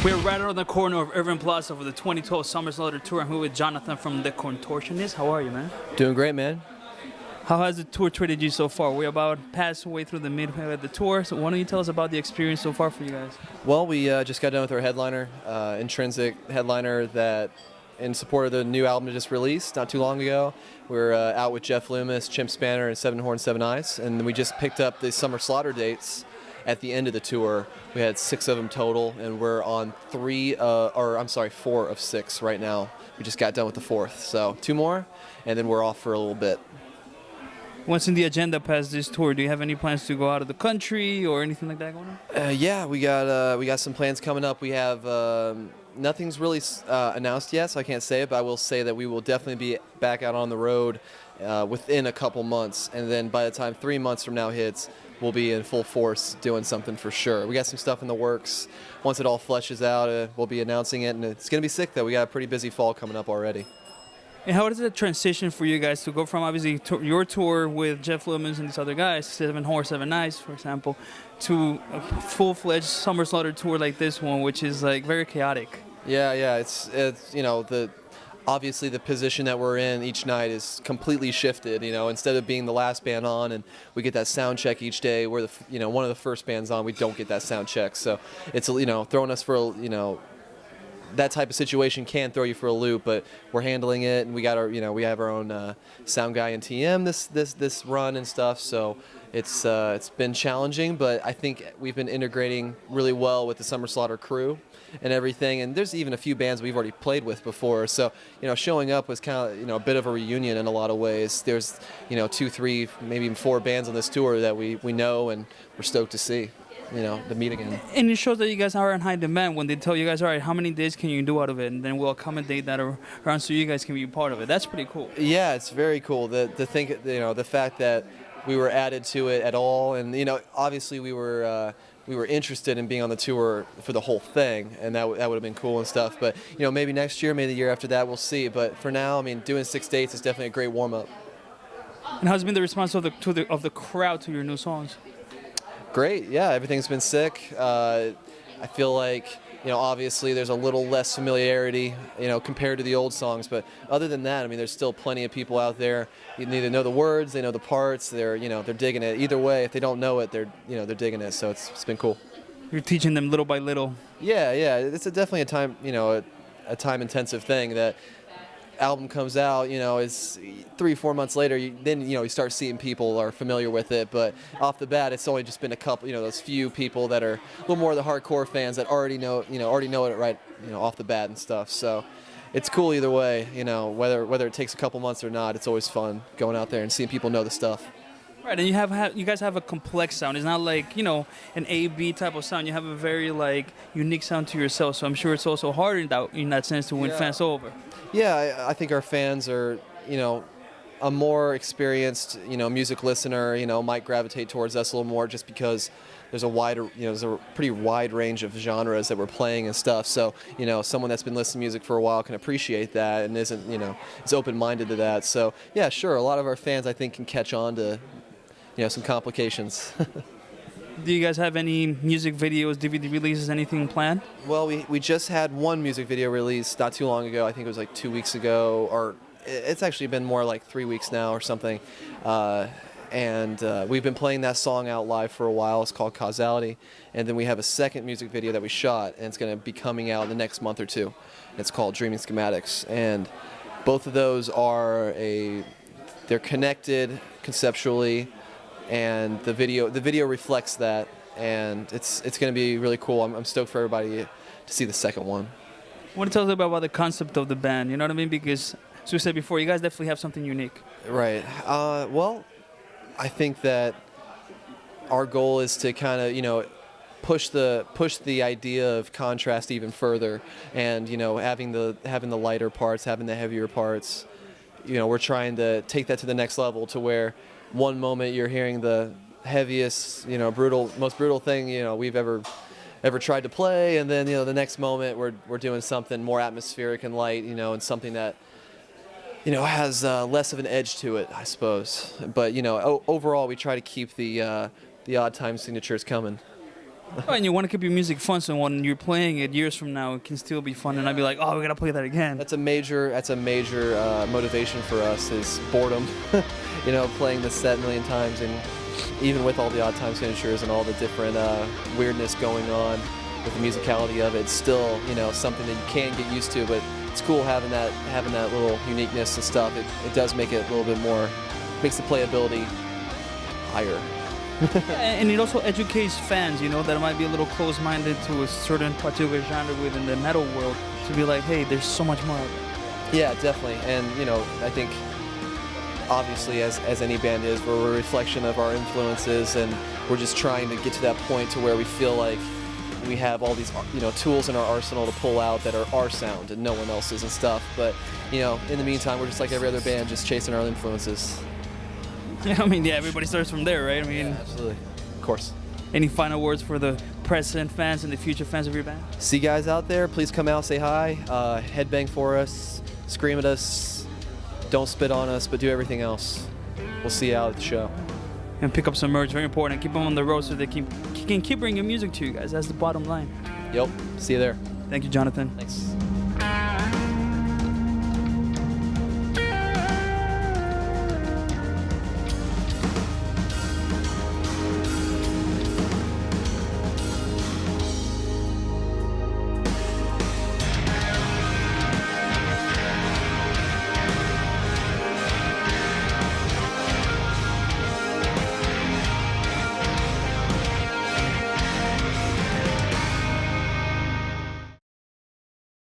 We're right around the corner of Irving Plaza for the 2012 Summer Slaughter Tour. I'm here with Jonathan from the Contortionists. How are you, man? Doing great, man. How has the tour treated you so far? We're about past way through the midway of the tour, so why don't you tell us about the experience so far for you guys? Well, we just got done with our headliner, Intrinsic headliner that in support of the new album that just released not too long ago. We're out with Jeff Loomis, Chimp Spanner, and Seven Horns, Seven Eyes, and we just picked up the Summer Slaughter dates at the end of the tour. We had 6 of them total, and we're on 4 of 6 right now. We just got done with the 4th, so 2 more, and then we're off for a little bit. What's in the agenda past this tour? Do you have any plans to go out of the country or anything like that going on? Yeah, we got some plans coming up. We have nothing's really announced yet, so I can't say it, but I will say that we will definitely be back out on the road within a couple months, and then by the time 3 months from now hits, we'll be in full force doing something for sure. We got some stuff in the works. Once it all fleshes out, we'll be announcing it, and it's going to be sick, though. We got a pretty busy fall coming up already. And how is the transition for you guys to go from obviously your tour with Jeff Loomis and these other guys, Seven Horns, Seven Eyes, for example, to a full-fledged Summer Slaughter tour like this one, which is like very chaotic? Yeah, it's you know, obviously the position that we're in each night is completely shifted. You know, instead of being the last band on and we get that sound check each day, we're one of the first bands on. We don't get that sound check, so it's throwing us for that type of situation can throw you for a loop, but we're handling it, and we got our we have our own sound guy in TM this run and stuff. So it's been challenging, but I think we've been integrating really well with the Summer Slaughter crew and everything. And there's even a few bands we've already played with before. So showing up was kind of a bit of a reunion in a lot of ways. There's 2, 3, maybe even 4 bands on this tour that we know, and we're stoked to see. The meet again. And it shows that you guys are in high demand when they tell you guys, all right, how many days can you do out of it? And then we'll accommodate that around so you guys can be part of it. That's pretty cool. Yeah, it's very cool. The fact that we were added to it at all, and obviously we were interested in being on the tour for the whole thing, and that would have been cool and stuff. But maybe next year, maybe the year after that, we'll see. But for now, doing 6 dates is definitely a great warm up. And how's been the response of the crowd to your new songs? Great, yeah, everything's been sick. I feel like, obviously there's a little less familiarity, compared to the old songs, but other than that, there's still plenty of people out there. You either know the words, they know the parts, they're digging it. Either way, if they don't know it, they're digging it, so it's been cool. You're teaching them little by little. Yeah, it's definitely a time, a time-intensive thing that album comes out, it's 3-4 months later, you start seeing people are familiar with it, but off the bat, it's only just been a couple, those few people that are a little more the hardcore fans that already know it right, off the bat and stuff. So it's cool either way, whether it takes a couple months or not. It's always fun going out there and seeing people know the stuff. Right, and you guys have a complex sound. It's not like, an A-B type of sound. You have a very, unique sound to yourself, so I'm sure it's also hard in that sense to win fans over. Yeah, I think our fans are, a more experienced, music listener, might gravitate towards us a little more just because there's a pretty wide range of genres that we're playing and stuff. So, someone that's been listening to music for a while can appreciate that and isn't, is open-minded to that. So, yeah, sure, a lot of our fans, I think, can catch on to some complications. Do you guys have any music videos, DVD releases, anything planned? Well, we just had one music video release not too long ago. I think it was 2 weeks ago, or it's actually been more like 3 weeks now or something. And we've been playing that song out live for a while. It's called Causality. And then we have a second music video that we shot, and it's going to be coming out in the next month or two. It's called Dreaming Schematics. And both of those they're connected conceptually, and the video reflects that, and it's going to be really cool. I'm stoked for everybody to see the second one. What tell us about the concept of the band? You know what I mean? Because, as we said before, you guys definitely have something unique. Right. Well, I think that our goal is to kind of push the idea of contrast even further, and having the lighter parts, having the heavier parts. We're trying to take that to the next level, to where one moment you're hearing the heaviest, most brutal thing we've ever tried to play, and then the next moment we're doing something more atmospheric and light, and something that has less of an edge to it, I suppose. But overall, we try to keep the odd time signatures coming. Oh, and you want to keep your music fun, so when you're playing it years from now, it can still be fun, and I'd be like, oh, we gotta play that again. That's a major motivation for us is boredom. You know, playing the set a million times, and even with all the odd time signatures and all the different weirdness going on with the musicality of it, it's still, you know, something that you can get used to. But it's cool having that little uniqueness and stuff. It does make it a little bit more, makes the playability higher. And it also educates fans, you know, that might be a little close-minded to a certain particular genre within the metal world, to be like, hey, there's so much more out there. Yeah, definitely. And, you know, I think obviously as any band is, we're a reflection of our influences, and we're just trying to get to that point to where we feel like we have all these, you know, tools in our arsenal to pull out that are our sound and no one else's and stuff. But, you know, in the meantime, we're just like every other band, just chasing our influences. Yeah, I mean, yeah, everybody starts from there, right? I mean, Yeah, absolutely. Of course. Any final words for the present fans and the future fans of your band? See you guys out there. Please come out, say hi, headbang for us, scream at us, don't spit on us, but do everything else. We'll see you out at the show. And pick up some merch, very important. Keep them on the road so they can keep bringing music to you guys. That's the bottom line. Yep. See you there. Thank you, Jonathan. Thanks.